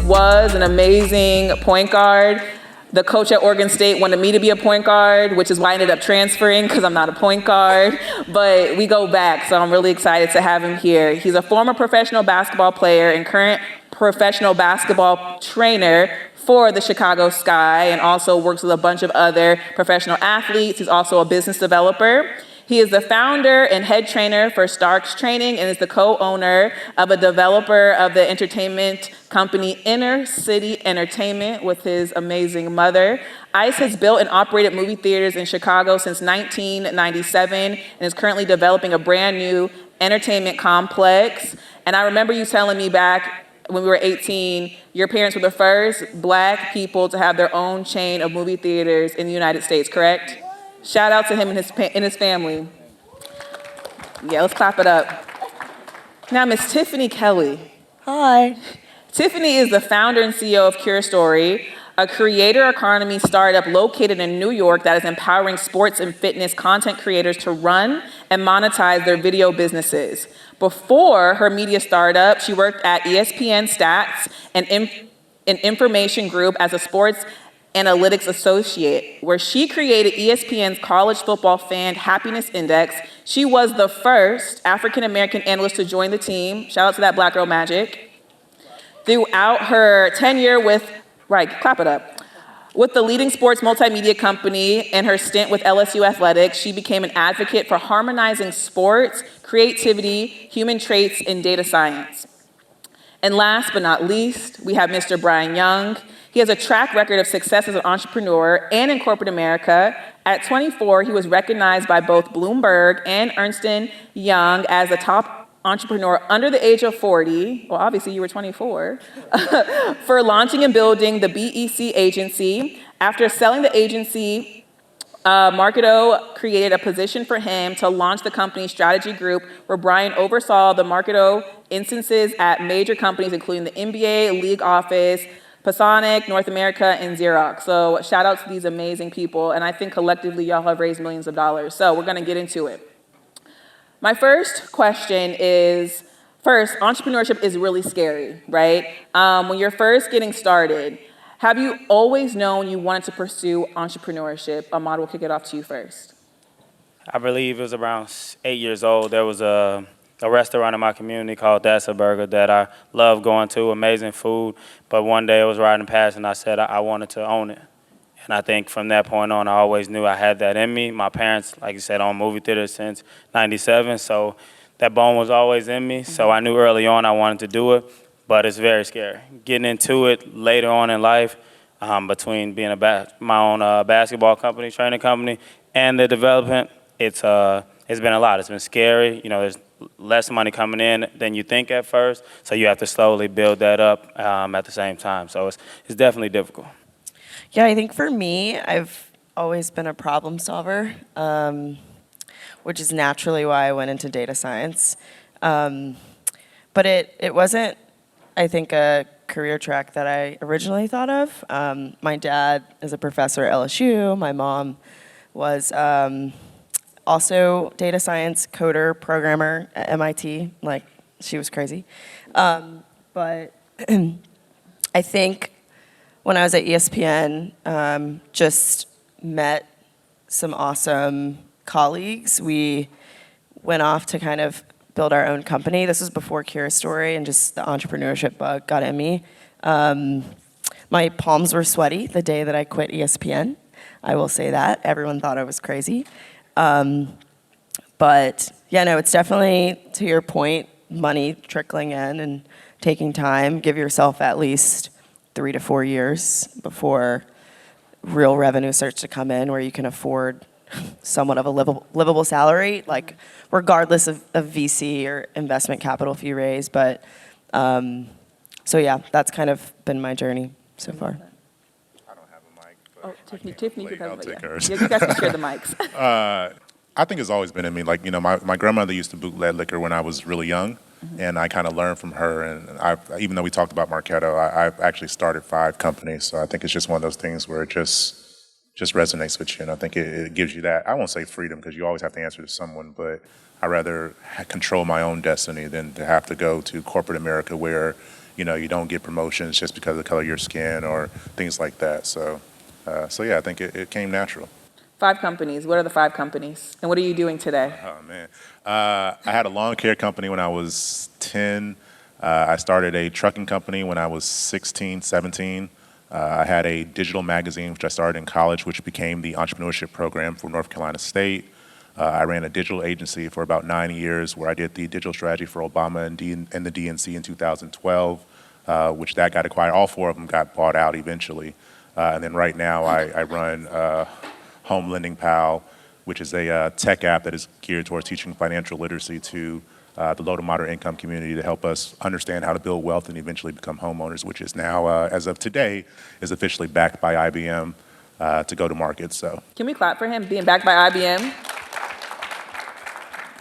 Was an amazing point guard. The coach at Oregon State wanted me to be a point guard, which is why I ended up transferring because I'm not a point guard. But we go back, so I'm really excited to have him here. He's a former professional basketball player and current professional basketball trainer for the Chicago Sky, and also works with a bunch of other professional athletes. He's also a business developer. He is the founder and head trainer for Starks Training and is the co-owner of a developer of the entertainment company Inner City Entertainment with his amazing mother. ICE has built and operated movie theaters in Chicago since 1997 and is currently developing a brand new entertainment complex. And I remember you telling me back when we were 18, your parents were the first Black people to have their own chain of movie theaters in the United States, correct? Shout out to him and his family. Yeah, let's clap it up. Now, Miss Tiffany Kelly. Hi. Tiffany is the founder and CEO of Cure Story, a creator economy startup located in New York that is empowering sports and fitness content creators to run and monetize their video businesses. Before her media startup, she worked at ESPN Stats and an information group as a sports analytics associate, where she created ESPN's college football fan happiness index. She was the first African-American analyst to join the team. Shout out to that Black girl magic. Throughout her tenure with the leading sports multimedia company and her stint with LSU Athletics, she became an advocate for harmonizing sports, creativity, human traits, and data science. And last but not least, we have Mr. Bryan Young. He has a track record of success as an entrepreneur and in corporate America. At 24, he was recognized by both Bloomberg and Ernst & Young as a top entrepreneur under the age of 40, well, obviously you were 24, for launching and building the BEC agency. After selling the agency, Marketo created a position for him to launch the company's strategy group, where Bryan oversaw the Marketo instances at major companies, including the NBA, League Office, Pasonic, North America, and Xerox. So shout out to these amazing people, and I think collectively y'all have raised millions of dollars. So we're gonna get into it. My first question is, first, entrepreneurship is really scary, right? When you're first getting started, have you always known you wanted to pursue entrepreneurship? Ahmad, we'll kick it off to you first. I believe it was around 8 years old. There was a restaurant in my community called That's a Burger that I love going to, amazing food. But one day I was riding past and I said I wanted to own it. And I think from that point on, I always knew I had that in me. My parents, like you said, own movie theaters since '97, so that bone was always in me. So I knew early on I wanted to do it, but it's very scary. Getting into it later on in life, between being my own basketball company, training company, and the development, it's been a lot. It's been scary. You know, there's less money coming in than you think at first, so you have to slowly build that up at the same time. So it's definitely difficult. Yeah, I think for me, I've always been a problem solver, which is naturally why I went into data science. But it wasn't, I think, a career track that I originally thought of. My dad is a professor at LSU. My mom was also data science coder, programmer at MIT. Like, she was crazy. But I think when I was at ESPN, just met some awesome colleagues. We went off to kind of build our own company. This was before Cure Story, and just the entrepreneurship bug got in me. My palms were sweaty the day that I quit ESPN. I will say that. Everyone thought I was crazy. But yeah, no, it's definitely, to your point, money trickling in and taking time. Give yourself at least 3 to 4 years before real revenue starts to come in, where you can afford somewhat of a livable salary, like regardless of VC or investment capital if you raise. But so yeah, that's kind of been my journey so far. I don't have a mic. Oh, Tiffany, you I'll take hers. Yeah, you guys can share the mics. I think it's always been in me. Like, you know, my grandmother used to bootleg liquor when I was really young, and I kind of learned from her. And even though we talked about Marketo, I've actually started 5 companies. So I think it's just one of those things where it just resonates with you. And I think it gives you that, I won't say freedom, because you always have to answer to someone, but I'd rather control my own destiny than to have to go to corporate America where you don't get promotions just because of the color of your skin or things like that. So yeah, I think it came natural. 5 companies. What are the 5 companies? And what are you doing today? Oh, man. I had a lawn care company when I was 10. I started a trucking company when I was 16, 17. I had a digital magazine, which I started in college, which became the entrepreneurship program for North Carolina State. I ran a digital agency for about 9 years where I did the digital strategy for Obama and the DNC in 2012, which that got acquired. All 4 of them got bought out eventually. And then right now I run Home Lending Pal, which is a tech app that is geared towards teaching financial literacy to the low to moderate income community to help us understand how to build wealth and eventually become homeowners, which is now, as of today, is officially backed by IBM to go to market. So, Can we clap for him being backed by IBM?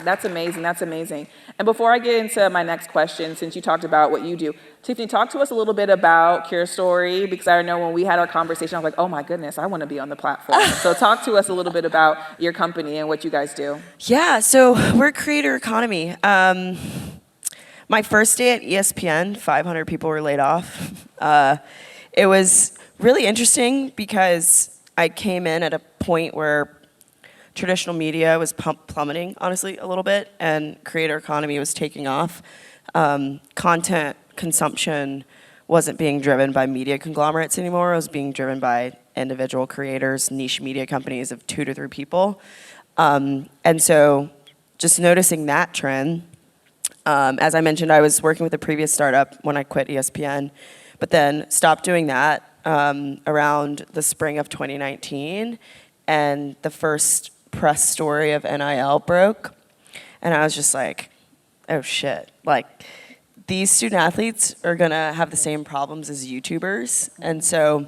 That's amazing. That's amazing. And before I get into my next question, since you talked about what you do, Tiffany, talk to us a little bit about Cure Story, because I know when we had our conversation, I was like, oh my goodness, I want to be on the platform. So talk to us a little bit about your company and what you guys do. Yeah, so we're creator economy. My first day at ESPN, 500 people were laid off. It was really interesting because I came in at a point where traditional media was plummeting, honestly, a little bit, and creator economy was taking off. Content consumption wasn't being driven by media conglomerates anymore. It was being driven by individual creators, niche media companies of 2 to 3 people. And so just noticing that trend, as I mentioned, I was working with a previous startup when I quit ESPN, but then stopped doing that around the spring of 2019, and the first press story of NIL broke, and I was just like, oh shit, like these student athletes are gonna have the same problems as YouTubers. And so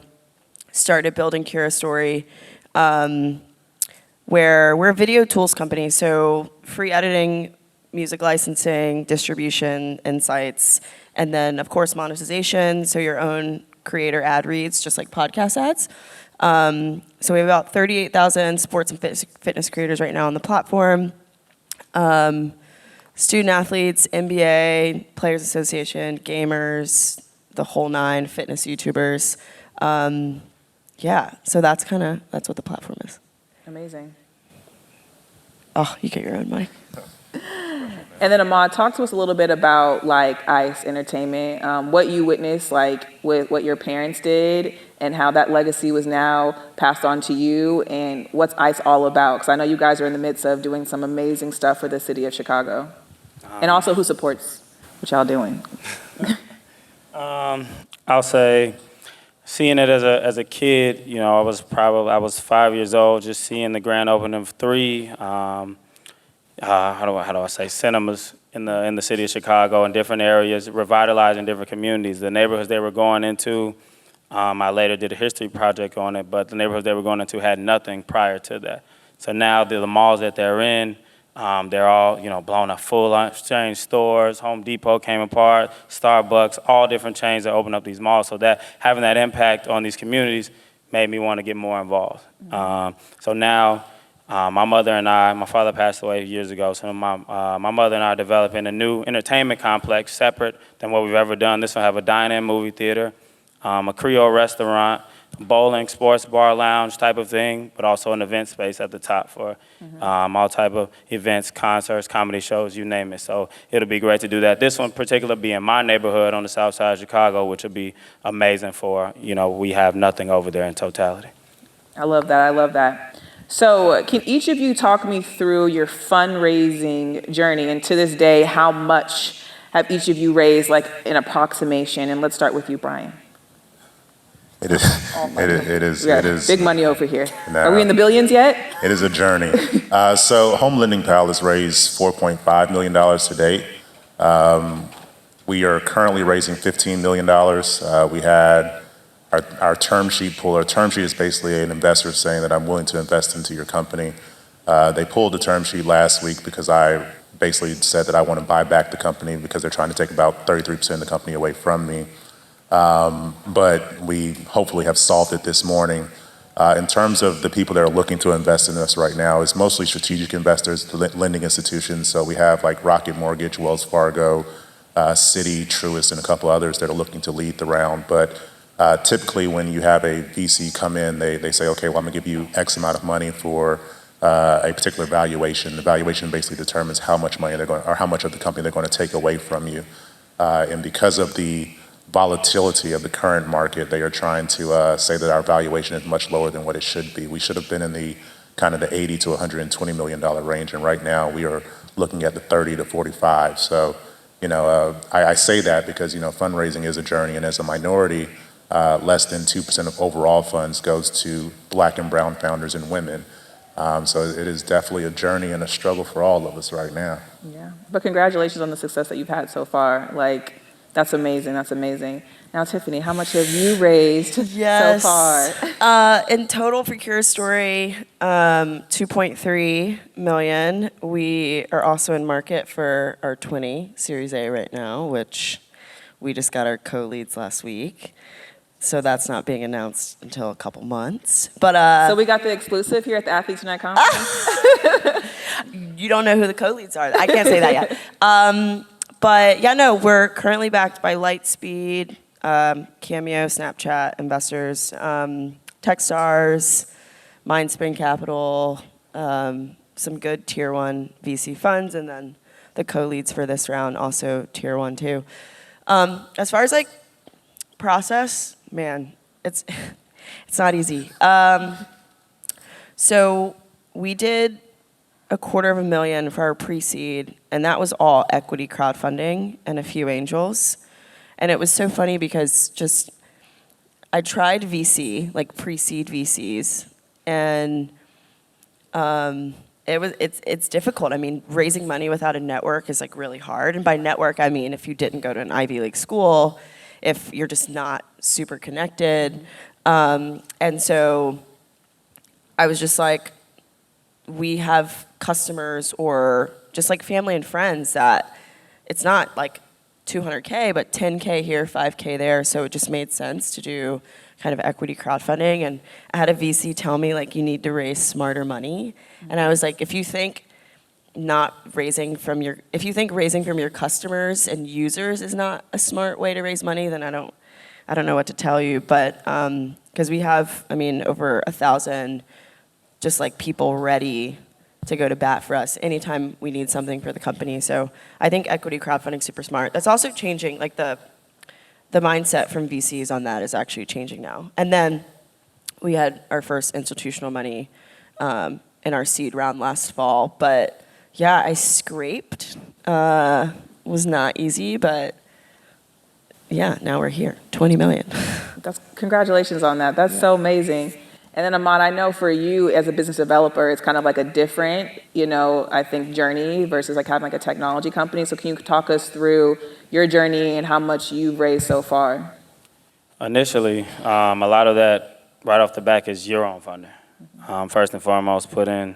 started building Cure Story, where we're a video tools company, so free editing, music licensing, distribution, insights, and then of course monetization, so your own creator ad reads, just like podcast ads. So we have about 38,000 sports and fitness creators right now on the platform. Student athletes, NBA, Players Association, gamers, the whole 9, fitness YouTubers. Yeah, so that's what the platform is. Amazing. Oh, you get your own mic. And then Ahmad, talk to us a little bit about like ICE Entertainment, what you witnessed like with what your parents did and how that legacy was now passed on to you, and what's ICE all about? Because I know you guys are in the midst of doing some amazing stuff for the city of Chicago. And also who supports what y'all doing? I'll say, seeing it as a kid, I was 5 years old, just seeing the grand opening of 3. How do I say, cinemas in the city of Chicago in different areas, revitalizing different communities. The neighborhoods they were going into, I later did a history project on it, but the neighborhoods they were going into had nothing prior to that. So now the malls that they're in, they're all blown up, full exchange stores. Home Depot came apart, Starbucks, all different chains that opened up these malls. So that having that impact on these communities made me want to get more involved. So now. My mother and I, my father passed away years ago, so my mother and I are developing a new entertainment complex separate than what we've ever done. This will have a dine-in movie theater, a Creole restaurant, bowling, sports bar, lounge type of thing, but also an event space at the top for all type of events, concerts, comedy shows, you name it. So it'll be great to do that. This one in particular be in my neighborhood on the south side of Chicago, which will be amazing for, we have nothing over there in totality. I love that. I love that. So can each of you talk me through your fundraising journey, and to this day, how much have each of you raised, like an approximation? And let's start with you, Bryan. It is Big money over here. Nah. Are we in the billions yet? It is a journey. So Home Lending Pal has raised $4.5 million to date. We are currently raising $15 million. We had our term sheet pull. Our term sheet is basically an investor saying that I'm willing to invest into your company. They pulled the term sheet last week because I basically said that I want to buy back the company because they're trying to take about 33% of the company away from me. But we hopefully have solved it this morning. In terms of the people that are looking to invest in us right now, it's mostly strategic investors, lending institutions. So we have like Rocket Mortgage, Wells Fargo, Citi, Truist, and a couple others that are looking to lead the round. But typically when you have a VC come in, they say, okay, well, I'm gonna give you X amount of money for a particular valuation. The valuation basically determines how much money they're going, or how much of the company they're going to take away from you. And because of the volatility of the current market, they are trying to say that our valuation is much lower than what it should be. We should have been in the kind of the 80 to 120 million dollar range, and right now we are looking at the 30 to 45. So, I say that because fundraising is a journey, and as a minority, less than 2% of overall funds goes to Black and brown founders and women. So it is definitely a journey and a struggle for all of us right now. Yeah, but congratulations on the success that you've had so far. Like, that's amazing. That's amazing. Now, Tiffany, how much have you raised so far? In total for Cure Story, 2.3 million. We are also in market for our 20 Series A right now, which we just got our co-leads last week. So that's not being announced until a couple months. But So we got the exclusive here at the Athletes Unite conference. you don't know who the co-leads are. I can't say that yet. But yeah, no, we're currently backed by Lightspeed, Cameo, Snapchat investors, Techstars, Mindspring Capital, some good tier 1 VC funds, and then the co-leads for this round also tier 1 too. As far as like process, man, it's not easy. So we did $250,000 for our pre-seed, and that was all equity crowdfunding and a few angels. And it was so funny because I tried VC, like pre-seed VCs, and it's difficult. I mean, raising money without a network is like really hard. And by network, I mean if you didn't go to an Ivy League school, if you're just not super connected. And so I was just like, we have customers or just like family and friends that it's not like 200K, but 10K here, 5K there. So it just made sense to do kind of equity crowdfunding. And I had a VC tell me like, you need to raise smarter money. And I was like, if you think raising from your customers and users is not a smart way to raise money, then I don't know what to tell you. But because we have, over 1,000 just like people ready to go to bat for us anytime we need something for the company. So I think equity crowdfunding is super smart. That's also changing, like the mindset from VCs on that is actually changing now. And then we had our first institutional money in our seed round last fall. But yeah, I scraped. Was not easy, but yeah, now we're here, 20 million. Congratulations on that. That's so amazing. And then Ahmad, I know for you as a business developer, it's kind of like a different, I think journey versus like having like a technology company. So can you talk us through your journey and how much you've raised so far? Initially, a lot of that right off the back is your own funding. First and foremost, put in,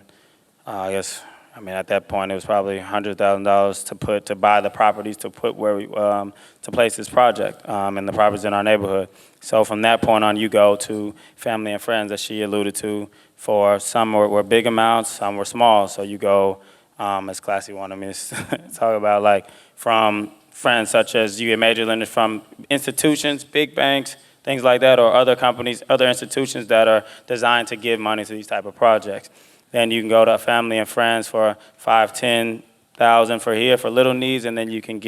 at that point it was probably $100,000 to buy the properties to put where we to place this project and the properties in our neighborhood. So from that point on, you go to family and friends that she alluded to. For some were big amounts, some were small. So you go, as Classye wanted me to talk about, like from friends such as you get major lenders from institutions, big banks, things like that, or other companies, other institutions that are designed to give money to these type of projects. Then you can go to family and friends for $5,000, $10,000 for here for little needs, and then you can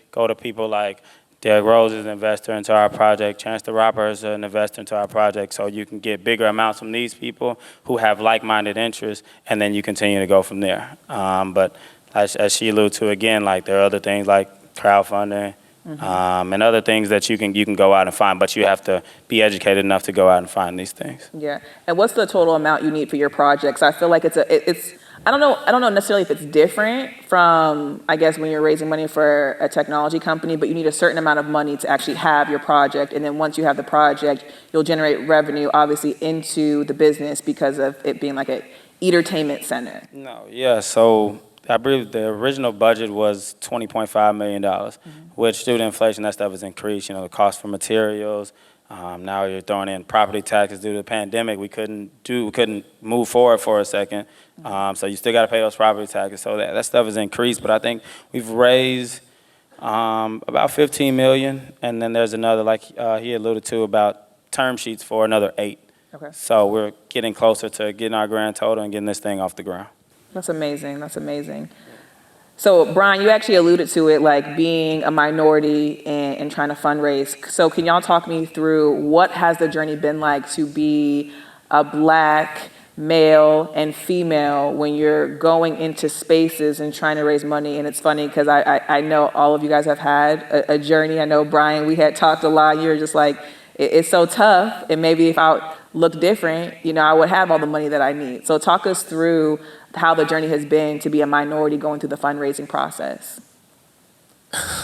go to people like Derek Rose is an investor into our project, Chance the Rapper is an investor into our project, so you can get bigger amounts from these people who have like-minded interests, and then you continue to go from there. But as she alluded to again, like there are other things like crowdfunding, and other things that you can go out and find, but you have to be educated enough to go out and find these things. Yeah, and what's the total amount you need for your projects? I feel like it's I don't know necessarily if it's different from, I guess, when you're raising money for a technology company, but you need a certain amount of money to actually have your project, and then once you have the project, you'll generate revenue, obviously, into the business because of it being like a entertainment center. No, yeah, so I believe the original budget was $20.5 million, which due to inflation, that stuff has increased. The cost for materials. Now you're throwing in property taxes due to the pandemic. We couldn't move forward for a second. So you still got to pay those property taxes. So that stuff has increased. But I think we've raised About 15 million, and then there's another, like he alluded to, about term sheets for another 8. Okay. So we're getting closer to getting our grand total and getting this thing off the ground. That's amazing. That's amazing. So, Bryan, you actually alluded to it, like being a minority and trying to fundraise. So can y'all talk me through what has the journey been like to be a Black male and female when you're going into spaces and trying to raise money? And it's funny because I know all of you guys have had a journey. I know, Bryan, we had talked a lot. You were just like, it's so tough. And maybe if I looked different, I would have all the money that I need. So talk us through how the journey has been to be a minority going through the fundraising process.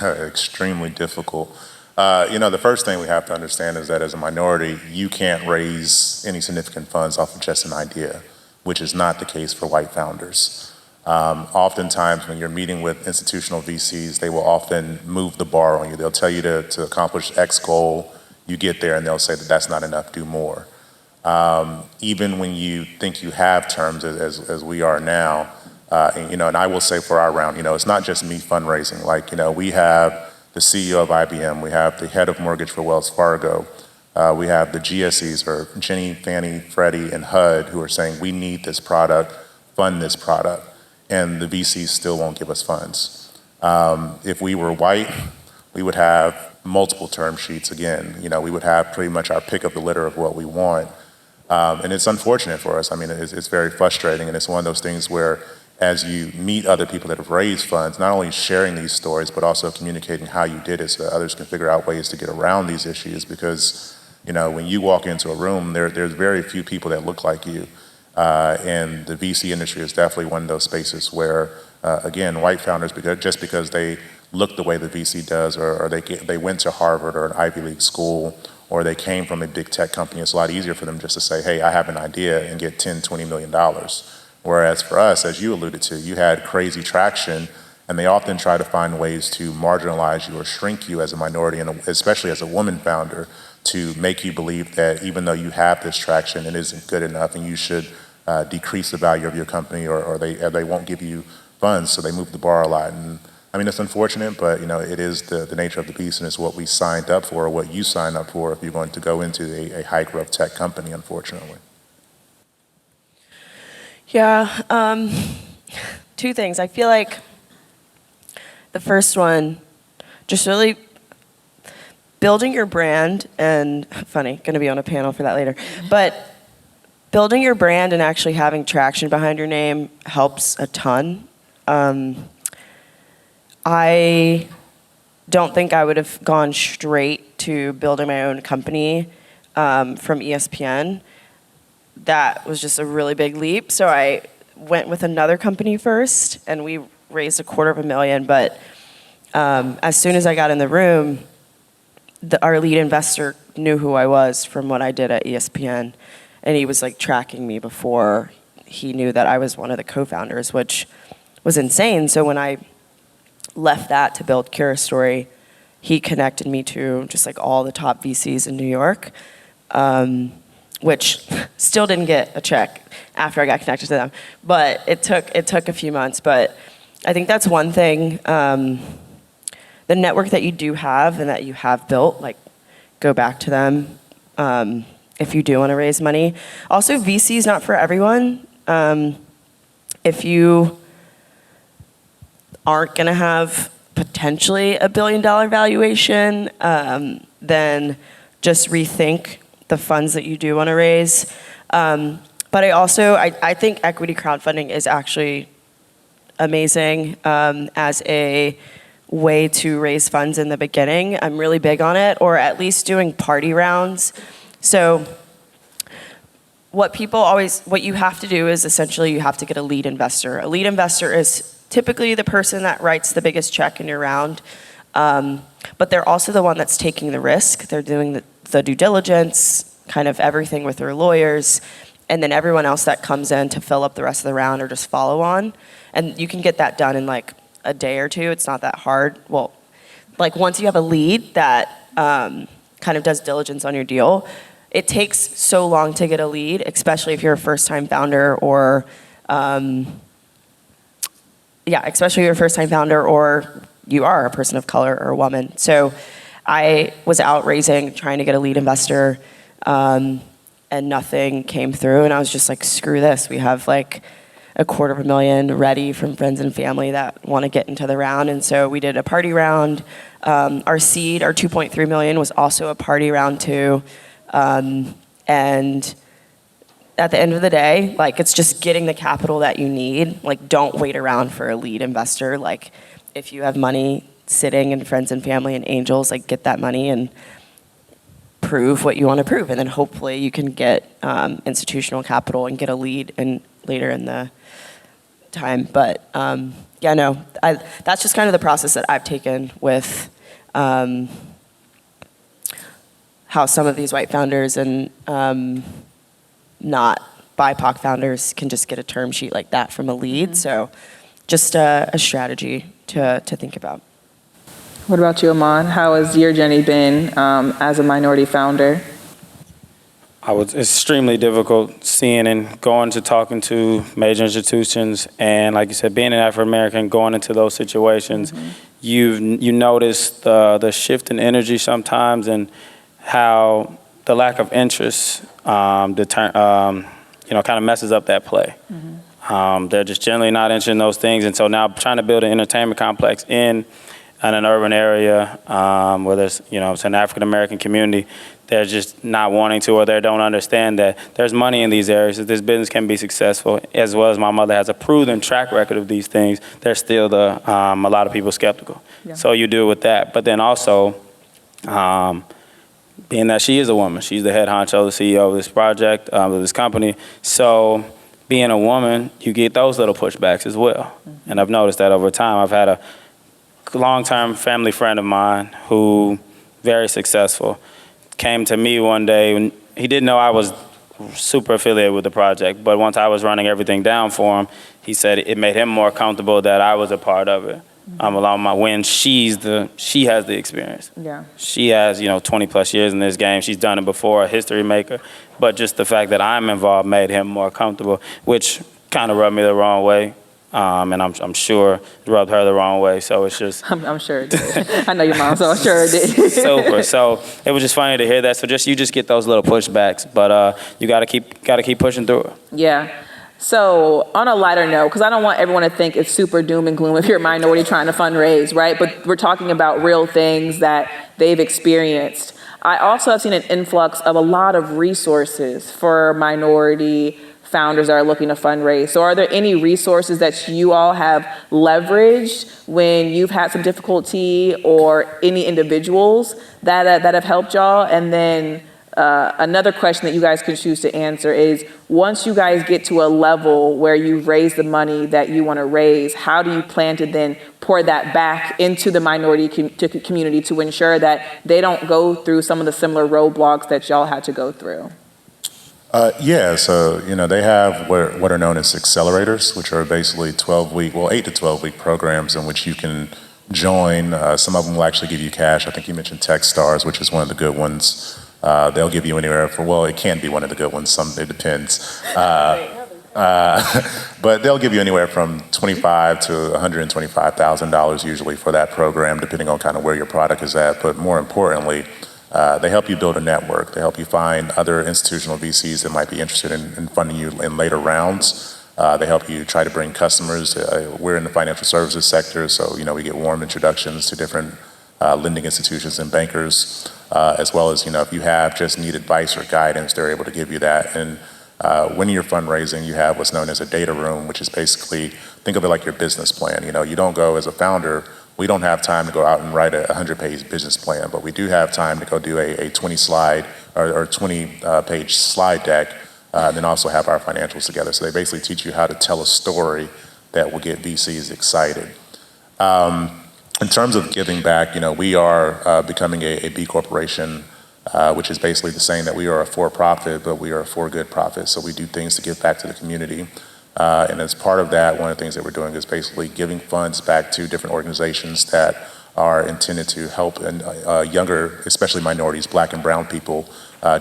Extremely difficult. The first thing we have to understand is that as a minority, you can't raise any significant funds off of just an idea, which is not the case for white founders. Oftentimes, when you're meeting with institutional VCs, they will often move the bar on you. They'll tell you to accomplish X goal. You get there and they'll say that that's not enough, do more. Even when you think you have terms as we are now, and I will say for our round, it's not just me fundraising. Like, we have the CEO of IBM, we have the head of mortgage for Wells Fargo, we have the GSEs, or Ginnie, Fannie, Freddie, and HUD, who are saying we need this product, fund this product, and the VCs still won't give us funds. If we were white, we would have multiple term sheets again. We would have pretty much our pick of the litter of what we want. And it's unfortunate for us. I mean, it's very frustrating, and it's one of those things where as you meet other people that have raised funds, not only sharing these stories, but also communicating how you did it so that others can figure out ways to get around these issues. Because, when you walk into a room, there's very few people that look like you. And the VC industry is definitely one of those spaces where, again, white founders, because they look the way the VC does, or they went to Harvard or an Ivy League school, or they came from a big tech company, it's a lot easier for them just to say, hey, I have an idea, and get $10, $20 million. Whereas for us, as you alluded to, you had crazy traction, and they often try to find ways to marginalize you or shrink you as a minority, and especially as a woman founder, to make you believe that even though you have this traction, it isn't good enough, and you should decrease the value of your company, or they won't give you funds, so they move the bar a lot. And I mean, it's unfortunate, but it is the nature of the beast, and it's what we signed up for, or what you sign up for if you're going to go into a high growth tech company, unfortunately. Yeah, 2 things. I feel like the first one, just really building your brand, and funny, gonna be on a panel for that later, but building your brand and actually having traction behind your name helps a ton. I don't think I would have gone straight to building my own company from ESPN. That was just a really big leap. So I went with another company first, and we raised $250,000. But as soon as I got in the room, our lead investor knew who I was from what I did at ESPN, and he was like tracking me before he knew that I was one of the co-founders, which was insane. So when I left that to build Cura Story, he connected me to just like all the top VCs in New York, which still didn't get a check after I got connected to them. But it took a few months. But I think that's one thing. The network that you do have and that you have built, like, go back to them if you do want to raise money. Also, VC is not for everyone. If you aren't going to have potentially $1 billion valuation, then just rethink the funds that you do want to raise. But I think equity crowdfunding is actually amazing as a way to raise funds in the beginning. I'm really big on it, or at least doing party rounds. So what you have to do is essentially you have to get a lead investor. A lead investor is typically the person that writes the biggest check in your round, but they're also the one that's taking the risk. They're doing the due diligence, kind of everything with their lawyers, and then everyone else that comes in to fill up the rest of the round or just follow on. And you can get that done in like a day or two. It's not that hard. Well, like once you have a lead that kind of does diligence on your deal, it takes so long to get a lead, especially if you're a first-time founder or you are a person of color or a woman. So I was out raising, trying to get a lead investor, and nothing came through. And I was just like, screw this. We have like $250,000 ready from friends and family that want to get into the round. And so we did a party round. Our seed, our 2.3 million, was also a party round too. And at the end of the day, like, it's just getting the capital that you need. Like, don't wait around for a lead investor. Like, if you have money sitting in friends and family and angels, like, get that money and prove what you want to prove. And then hopefully you can get institutional capital and get a lead and later in the time. But yeah, no, that's just kind of the process that I've taken with how some of these white founders and not BIPOC founders can just get a term sheet like that from a lead. So just a strategy to think about. What about you, Ahmad? How has your journey been as a minority founder? I was extremely difficult seeing and going to talking to major institutions, and like you said, being an African American, going into those situations, you notice the shift in energy sometimes, and how the lack of interest, kind of messes up that play. They're just generally not interested in those things, and so now trying to build an entertainment complex in an urban area where there's, it's an African American community, they're just not wanting to, or they don't understand that there's money in these areas, that this business can be successful, as well as my mother has a proven track record of these things. There's still a lot of people skeptical. Yeah. So you do it with that, but then also, being that she is a woman, she's the head honcho, the CEO of this project, of this company. So being a woman, you get those little pushbacks as well. And I've noticed that over time. I've had a long-term family friend of mine who, very successful, came to me one day when he didn't know I was super affiliated with the project, but once I was running everything down for him, he said it made him more comfortable that I was a part of it. Along my win, she has the experience. Yeah. She has 20 plus years in this game. She's done it before, a history maker. But just the fact that I'm involved made him more comfortable, which kind of rubbed me the wrong way. And I'm sure it rubbed her the wrong way. So it's just I'm sure it did. I know your mom, so I'm sure it did. Super. So it was just funny to hear that. So you just get those little pushbacks, but you gotta keep pushing through it. Yeah. So on a lighter note, because I don't want everyone to think it's super doom and gloom if you're a minority trying to fundraise, right? But we're talking about real things that they've experienced. I also have seen an influx of a lot of resources for minority founders that are looking to fundraise. So are there any resources that you all have leveraged when you've had some difficulty, or any individuals that have helped y'all? And then another question that you guys can choose to answer is, once you guys get to a level where you've raised the money that you want to raise, how do you plan to then pour that back into the minority community to ensure that they don't go through some of the similar roadblocks that y'all had to go through? So they have what are known as accelerators, which are basically 8 to 12-week programs in which you can join. Some of them will actually give you cash. I think you mentioned Techstars, which is one of the good ones. They'll give you anywhere it can be one of the good ones. It depends. But they'll give you anywhere from $25,000 to $125,000 usually for that program, depending on kind of where your product is at. But more importantly, they help you build a network. They help you find other institutional VCs that might be interested in funding you in later rounds. They help you try to bring customers. We're in the financial services sector, so we get warm introductions to different lending institutions and bankers, as well as if you have just need advice or guidance, they're able to give you that. And when you're fundraising, you have what's known as a data room, which is basically, think of it like your business plan. You don't go as a founder. We don't have time to go out and write a 100-page business plan, but we do have time to go do a 20-slide or 20-page slide deck, and then also have our financials together. So they basically teach you how to tell a story that will get VCs excited. In terms of giving back, we are becoming a B corporation, which is basically the saying that we are a for-profit, but we are a for-good profit. So we do things to give back to the community. And as part of that, one of the things that we're doing is basically giving funds back to different organizations that are intended to help younger, especially minorities, Black and brown people,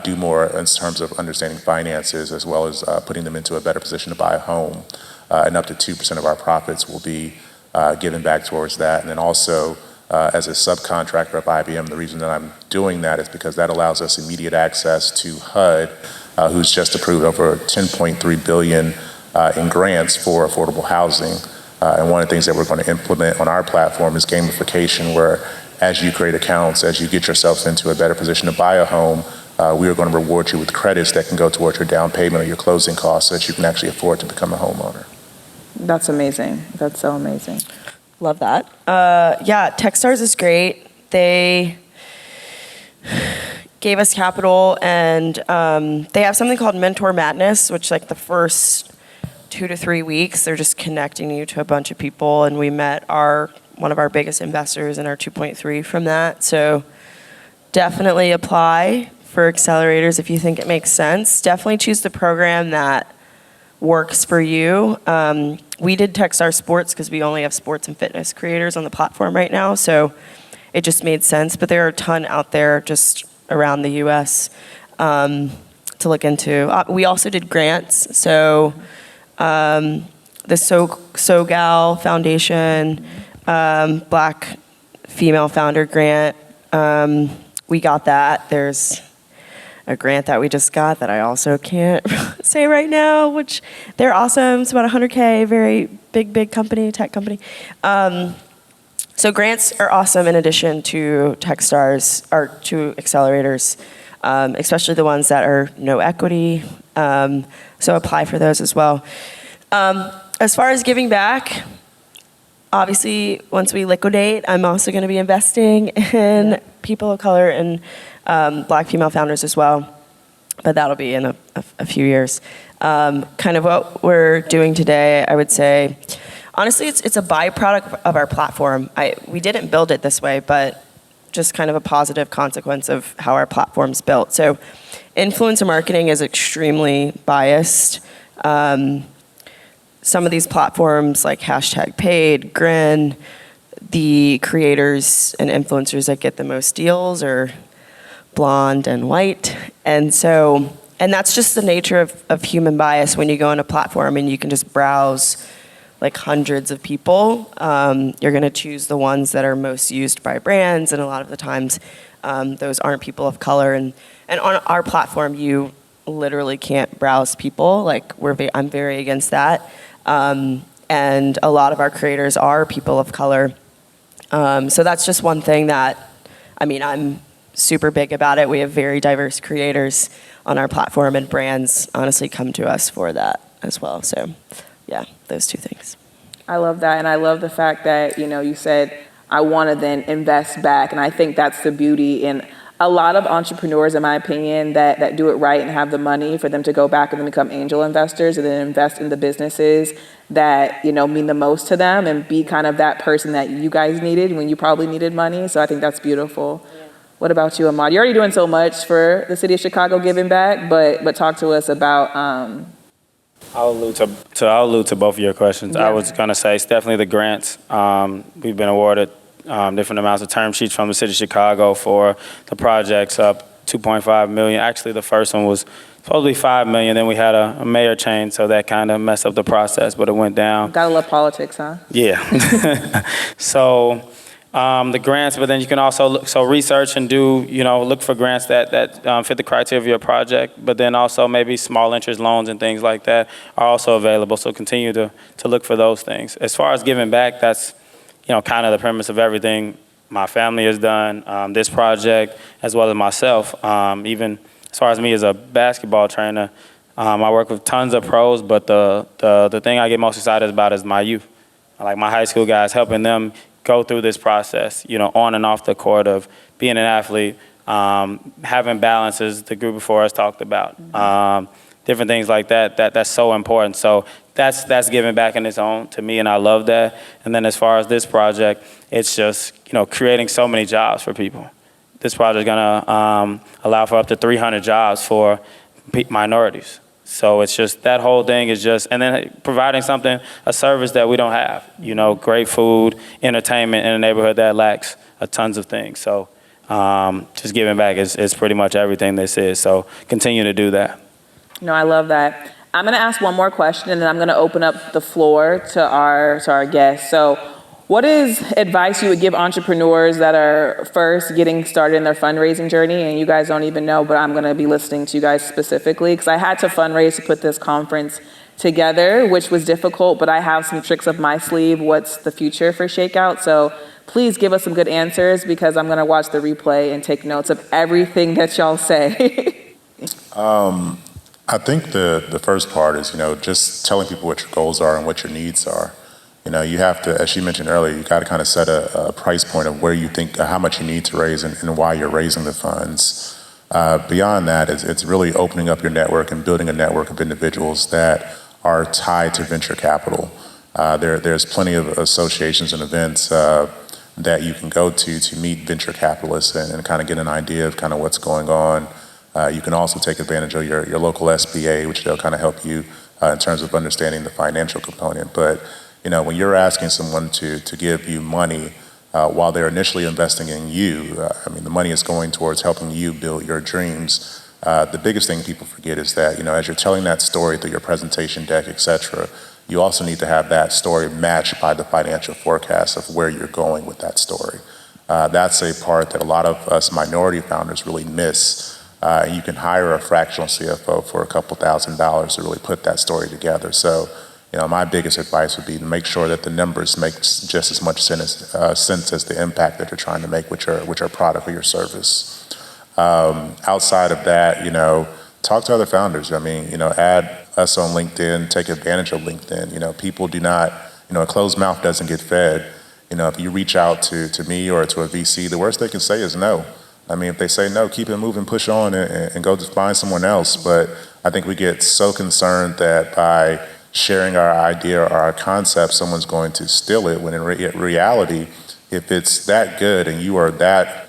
do more in terms of understanding finances, as well as putting them into a better position to buy a home. And up to 2% of our profits will be giving back towards that. And then also, as a subcontractor of IBM, the reason that I'm doing that is because that allows us immediate access to HUD, who's just approved over $10.3 billion in grants for affordable housing. And one of the things that we're going to implement on our platform is gamification, where as you create accounts, as you get yourself into a better position to buy a home, we are going to reward you with credits that can go towards your down payment or your closing costs so that you can actually afford to become a homeowner. That's amazing. That's so amazing. Love that. Yeah, Techstars is great. They gave us capital, and they have something called Mentor Madness, which like the first 2 to 3 weeks, they're just connecting you to a bunch of people, and we met one of our biggest investors in our 2.3 from that. So definitely apply for accelerators if you think it makes sense. Definitely choose the program that works for you. We did Techstar Sports because we only have sports and fitness creators on the platform right now, so it just made sense. But there are a ton out there just around the U.S. To look into. We also did grants, so the SoGal Foundation, Black Female Founder Grant, we got that. There's a grant that we just got that I also can't say right now, which they're awesome. It's about $100K, very big company, tech company. So grants are awesome in addition to Techstars, or to accelerators, especially the ones that are no equity. So apply for those as well. As far as giving back, obviously, once we liquidate, I'm also going to be investing in people of color and Black female founders as well, but that'll be in a few years. Kind of what we're doing today, I would say, honestly, it's a byproduct of our platform. We didn't build it this way, but just kind of a positive consequence of how our platform's built. So influencer marketing is extremely biased. Some of these platforms like #paid, Grin, the creators and influencers that get the most deals are blonde and white. And that's just the nature of human bias when you go on a platform and you can just browse like hundreds of people. You're gonna choose the ones that are most used by brands, and a lot of the times those aren't people of color. And on our platform, you literally can't browse people. Like I'm very against that. And a lot of our creators are people of color. So that's just one thing that, I'm super big about it. We have very diverse creators on our platform, and brands honestly come to us for that as well. So yeah, those two things. I love that, and I love the fact that, you said, I want to then invest back, and I think that's the beauty in a lot of entrepreneurs, in my opinion, that do it right and have the money for them to go back and then become angel investors and then invest in the businesses that, mean the most to them, and be kind of that person that you guys needed when you probably needed money. So I think that's beautiful. Yeah. What about you, Ahmad? You're already doing so much for the city of Chicago giving back, but talk to us about... I'll allude to both of your questions. Yeah. I was going to say it's definitely the grants. We've been awarded different amounts of term sheets from the city of Chicago for the projects up $2.5 million. Actually, the first one was supposed to be $5 million. Then we had a mayor change, so that kind of messed up the process, but it went down. Gotta love politics, huh? Yeah. So the grants, but then you can also research and do, look for grants that fit the criteria of your project, but then also maybe small interest loans and things like that are also available. So continue to look for those things. As far as giving back, that's, kind of the premise of everything my family has done, this project, as well as myself. Even as far as me as a basketball trainer, I work with tons of pros, but the thing I get most excited about is my youth. Like my high school guys, helping them go through this process, on and off the court of being an athlete, having balances the group before us talked about, different things like that's so important. So that's giving back in its own to me, and I love that. And then as far as this project, it's just, creating so many jobs for people. This project is gonna allow for up to 300 jobs for minorities. So it's just, that whole thing is just, and then providing a service that we don't have, great food, entertainment in a neighborhood that lacks tons of things. So just giving back is pretty much everything this is. So continue to do that. No, I love that. I'm gonna ask one more question, and then I'm gonna open up the floor to our guests. So What is advice you would give entrepreneurs that are first getting started in their fundraising journey? And you guys don't even know, but I'm going to be listening to you guys specifically because I had to fundraise to put this conference together, which was difficult, but I have some tricks up my sleeve. What's the future for Shakeout? So please give us some good answers because I'm going to watch the replay and take notes of everything that y'all say. I think the first part is, just telling people what your goals are and what your needs are. You have to, as she mentioned earlier, you got to kind of set a price point of where you think, how much you need to raise and why you're raising the funds. Beyond that, it's really opening up your network and building a network of individuals that are tied to venture capital. There's plenty of associations and events that you can go to meet venture capitalists and kind of get an idea of kind of what's going on. You can also take advantage of your local SBA, which they'll kind of help you in terms of understanding the financial component. But when you're asking someone to give you money while they're initially investing in you, the money is going towards helping you build your dreams. The biggest thing people forget is that, as you're telling that story through your presentation deck, et cetera, you also need to have that story matched by the financial forecast of where you're going with that story. That's a part that a lot of us minority founders really miss. You can hire a fractional CFO for a couple $1,000s to really put that story together. So, my biggest advice would be to make sure that the numbers make just as much sense as the impact that you're trying to make with your product or your service. Outside of that, talk to other founders. Add us on LinkedIn, take advantage of LinkedIn. People do not, a closed mouth doesn't get fed. If you reach out to me or to a VC, the worst they can say is no. If they say no, keep it moving, push on and go to find someone else. But I think we get so concerned that by sharing our idea or our concept, someone's going to steal it, when in reality, if it's that good and you are that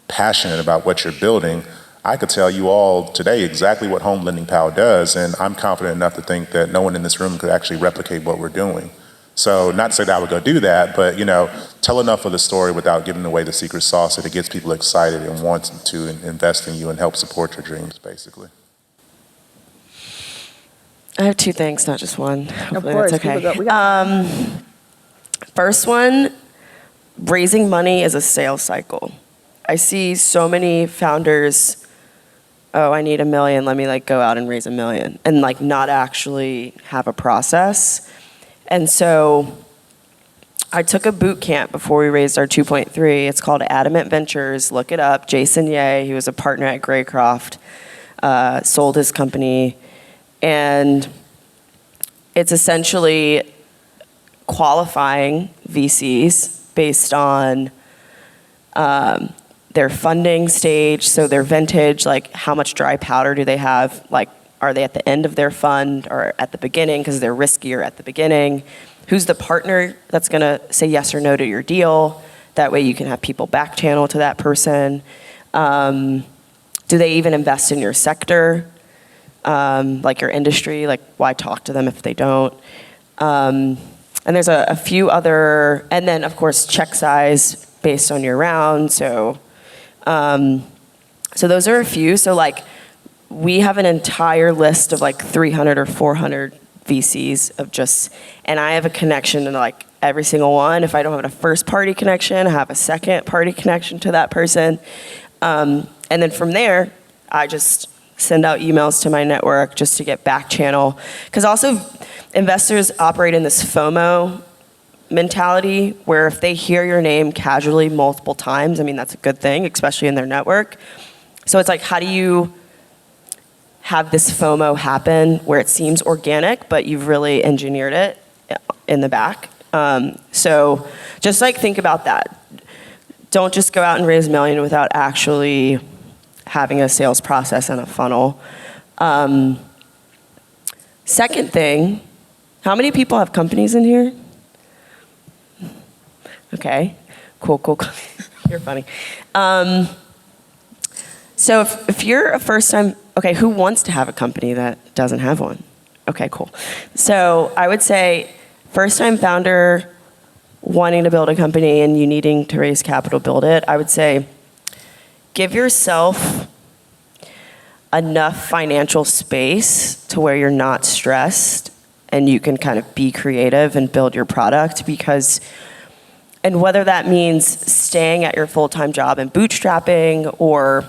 passionate about what you're building, I could tell you all today exactly what Home Lending Pal does, and I'm confident enough to think that no one in this room could actually replicate what we're doing. So not to say that I would go do that, but tell enough of the story without giving away the secret sauce that it gets people excited and wanting to invest in you and help support your dreams, basically. I have two things, not just one. Of course, that's okay. we got First one, raising money is a sales cycle. I see so many founders, I need $1 million, let me go out and raise $1 million, and not actually have a process. And so I took a boot camp before we raised our 2.3. It's called Adamant Ventures. Look it up. Jason Ye, he was a partner at Graycroft, sold his company. And it's essentially qualifying VCs based on their funding stage, so their vintage, how much dry powder do they have, are they at the end of their fund or at the beginning because they're riskier at the beginning? Who's the partner that's going to say yes or no to your deal? That way you can have people back channel to that person. Do they even invest in your sector? Your industry, why talk to them if they don't? And there's a few other, and then of course check size based on your round. So those are a few. So we have an entire list of 300 or 400 VCs of and I have a connection to every single one. If I don't have a first party connection, I have a second party connection to that person. And then from there, I just send out emails to my network just to get back channel. Because also investors operate in this FOMO mentality where if they hear your name casually multiple times, that's a good thing, especially in their network. So it's how do you have this FOMO happen where it seems organic, but you've really engineered it in the back? So just think about that. Don't just go out and raise $1 million without actually having a sales process and a funnel. Second thing, how many people have companies in here? Okay, cool. You're funny. So if you're a first time, okay, who wants to have a company that doesn't have one? Okay, cool. So I would say first time founder wanting to build a company and you needing to raise capital, build it. I would say give yourself enough financial space to where you're not stressed and you can kind of be creative and build your product, because And whether that means staying at your full-time job and bootstrapping, or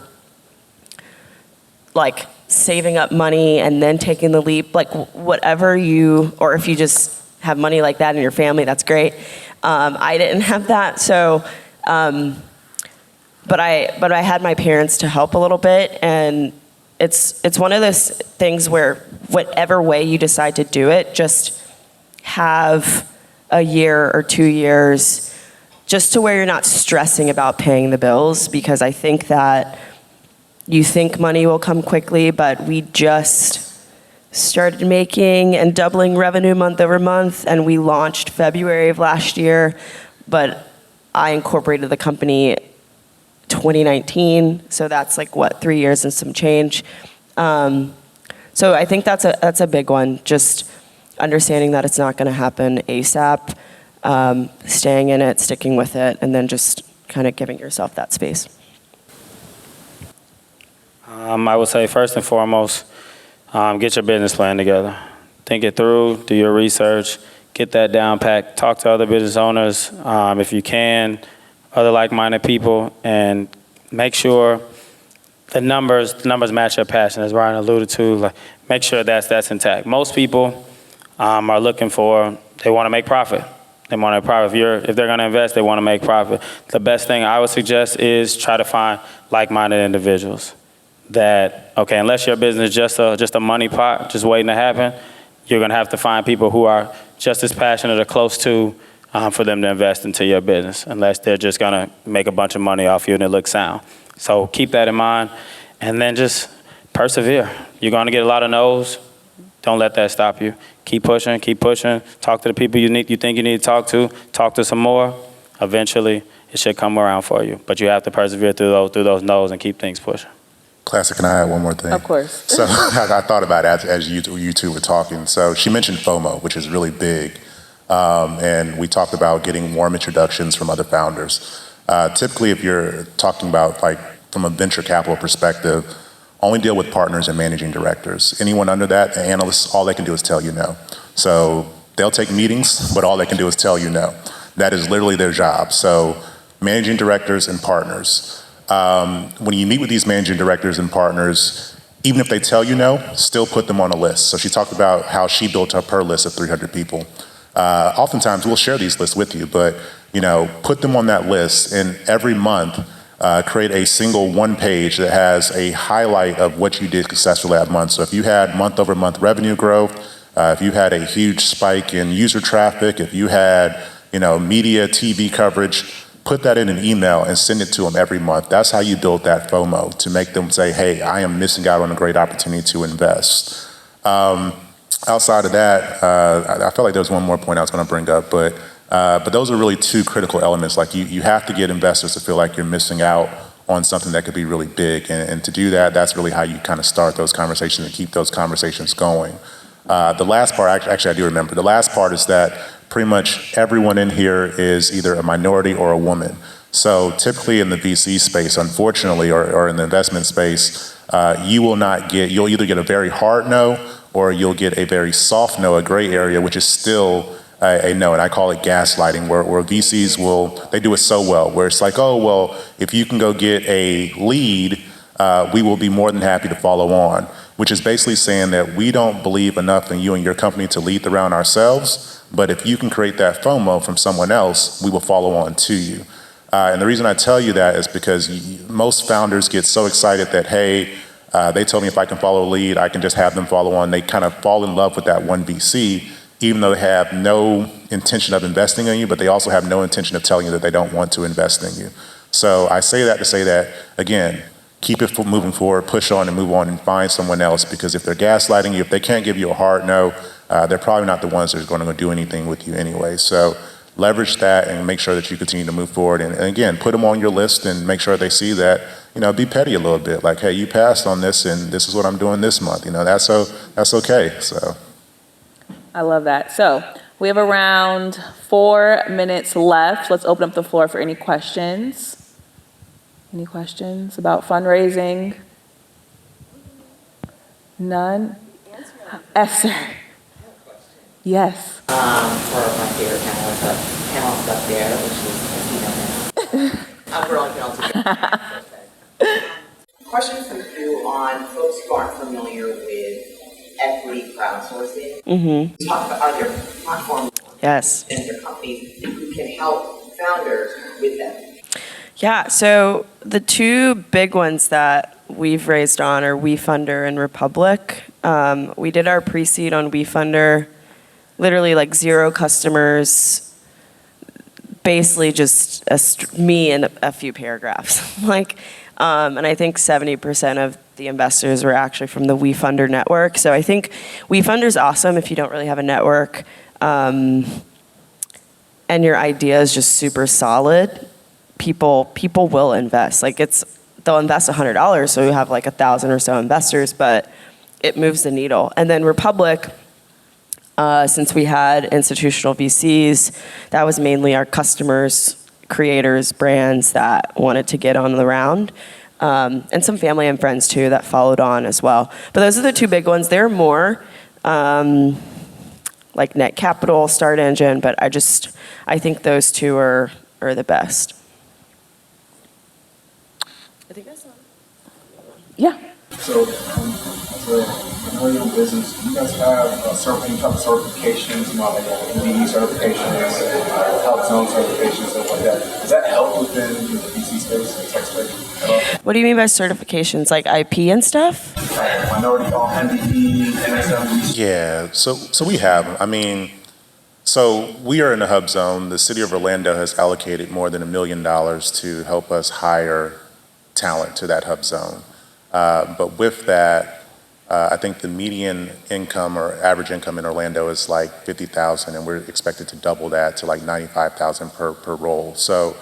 like saving up money and then taking the leap, like whatever you, or if you just have money like that in your family, that's great. I didn't have that, so, but I had my parents to help a little bit, and it's one of those things where whatever way you decide to do it, just have a year or 2 years just to where you're not stressing about paying the bills, because I think that you think money will come quickly, but we just started making and doubling revenue month over month, and we launched February of last year, but I incorporated the company 2019, so that's like, what, 3 years and some change. So I think that's a big one, just understanding that it's not gonna happen ASAP, staying in it, sticking with it, and then just kind of giving yourself that space. I would say first and foremost, get your business plan together. Think it through, do your research, get that down pat, talk to other business owners if you can, other like-minded people, and make sure the numbers match your passion, as Ryan alluded to. Like, make sure that's intact. Most people are looking for, they want to make profit. They want to make profit. If they're going to invest, they want to make profit. The best thing I would suggest is try to find like-minded individuals. That, okay, unless your business is just a money pot, just waiting to happen, you're going to have to find people who are just as passionate or close to for them to invest into your business, unless they're just going to make a bunch of money off you and it looks sound. So keep that in mind, and then just persevere. You're going to get a lot of no's. Don't let that stop you. Keep pushing, talk to the people you think you need to talk to some more. Eventually, it should come around for you, but you have to persevere through those no's and keep things pushing. Classye, can I add one more thing? Of course. So I thought about it as you two were talking. So she mentioned FOMO, which is really big. And we talked about getting warm introductions from other founders. Typically, if you're talking about, like, from a venture capital perspective, only deal with partners and managing directors. Anyone under that, analysts, all they can do is tell you no. So they'll take meetings, but all they can do is tell you no. That is literally their job. So managing directors and partners. When you meet with these managing directors and partners, even if they tell you no, still put them on a list. So she talked about how she built up her list of 300 people. Oftentimes we'll share these lists with you, but put them on that list, and every month create a single one page that has a highlight of what you did successfully that month. So if you had month over month revenue growth, if you had a huge spike in user traffic, if you had media, TV coverage, put that in an email and send it to them every month. That's how you build that FOMO, to make them say, hey, I am missing out on a great opportunity to invest. Outside of that, I felt like there was one more point I was going to bring up, but those are really two critical elements. Like, you have to get investors to feel like you're missing out on something that could be really big. And to do that, that's really how you kind of start those conversations and keep those conversations going. The last part, actually I do remember, the last part is that pretty much everyone in here is either a minority or a woman. So typically in the VC space, unfortunately, or in the investment space, you'll either get a very hard no, or you'll get a very soft no, a gray area, which is still a no, and I call it gaslighting, where VCs they do it so well, where it's like, oh, well, if you can go get a lead, we will be more than happy to follow on, which is basically saying that we don't believe enough in you and your company to lead the round ourselves, but if you can create that FOMO from someone else, we will follow on to you. And the reason I tell you that is because most founders get so excited that, hey, they told me if I can follow a lead, I can just have them follow on. They kind of fall in love with that one VC, even though they have no intention of investing in you, but they also have no intention of telling you that they don't want to invest in you. So I say that to say that, again, keep it moving forward, push on and move on and find someone else, because if they're gaslighting you, if they can't give you a hard no, they're probably not the ones that are going to do anything with you anyway. So leverage that and make sure that you continue to move forward. And again, put them on your list and make sure they see that, be petty a little bit. Like, hey, you passed on this and this is what I'm doing this month. That's okay, so. I love that. So we have around 4 minutes left. Let's open up the floor for any questions. Any questions about fundraising? None? Esther. Yes. For my favorite panelist up there, which is, as you know, I'm for only panels. Question for you on folks who aren't familiar with equity crowdsourcing. Mm-hmm. Talk about, are there platforms Yes. and there companies who can help founders with them? Yeah, so the two big ones that we've raised on are WeFunder and Republic. We did our pre-seed on WeFunder, literally like 0 customers, basically just me and a few paragraphs. And I think 70% of the investors were actually from the WeFunder network. So I think WeFunder's awesome if you don't really have a network, and your idea is just super solid. People will invest. They'll invest $100, so we have like 1,000 or so investors, but it moves the needle. And then Republic, since we had institutional VCs, that was mainly our customers, creators, brands that wanted to get on the round, and some family and friends too that followed on as well. But those are the two big ones. There are more, like Net Capital, Start Engine, but I think those two are the best. I think that's all. Yeah. So, as a minority business, do you guys have any type of certifications, like MBE certifications, health zone certifications, stuff like that? Does that help within the VC space, the tech space at all? What do you mean by certifications, like IP and stuff? Minority MBE, NSM. Yeah, so we have. I mean, so we are in the hub zone. The city of Orlando has allocated more than $1 million to help us hire talent to that hub zone. But with that, I think the median income or average income in Orlando is like $50,000, and we're expected to double that to like $95,000 per role. So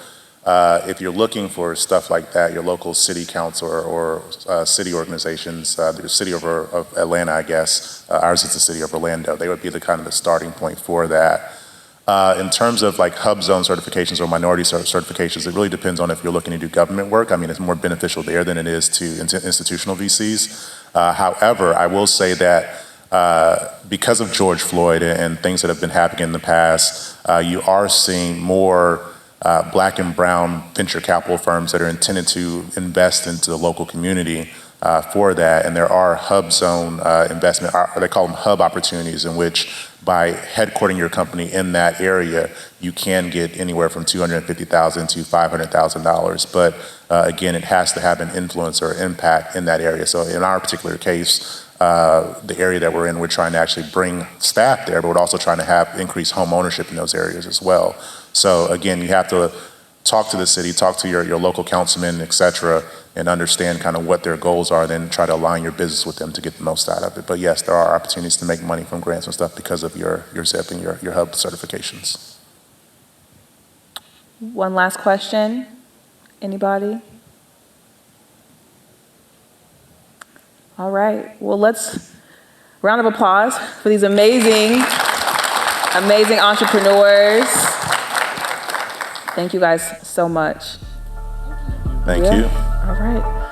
if you're looking for stuff like that, your local city council or city organizations, the city of Atlanta, I guess, ours is the city of Orlando, they would be the kind of the starting point for that. In terms of like hub zone certifications or minority certifications, it really depends on if you're looking to do government work. I mean, it's more beneficial there than it is to institutional VCs. However, I will say that because of George Floyd and things that have been happening in the past, you are seeing more black and brown venture capital firms that are intended to invest into the local community for that. And there are hub zone investment, they call them hub opportunities, in which by headquartering your company in that area, you can get anywhere from $250,000 to $500,000. But again, it has to have an influence or impact in that area. So in our particular case, the area that we're in, we're trying to actually bring staff there, but we're also trying to have increased home ownership in those areas as well. So again, you have to talk to the city, talk to your local councilman, et cetera, and understand kind of what their goals are, then try to align your business with them to get the most out of it. But yes, there are opportunities to make money from grants and stuff because of your ZIP and your hub certifications. One last question. Anybody? All right. Well, round of applause for these amazing entrepreneurs. Thank you guys so much. Thank you. All right.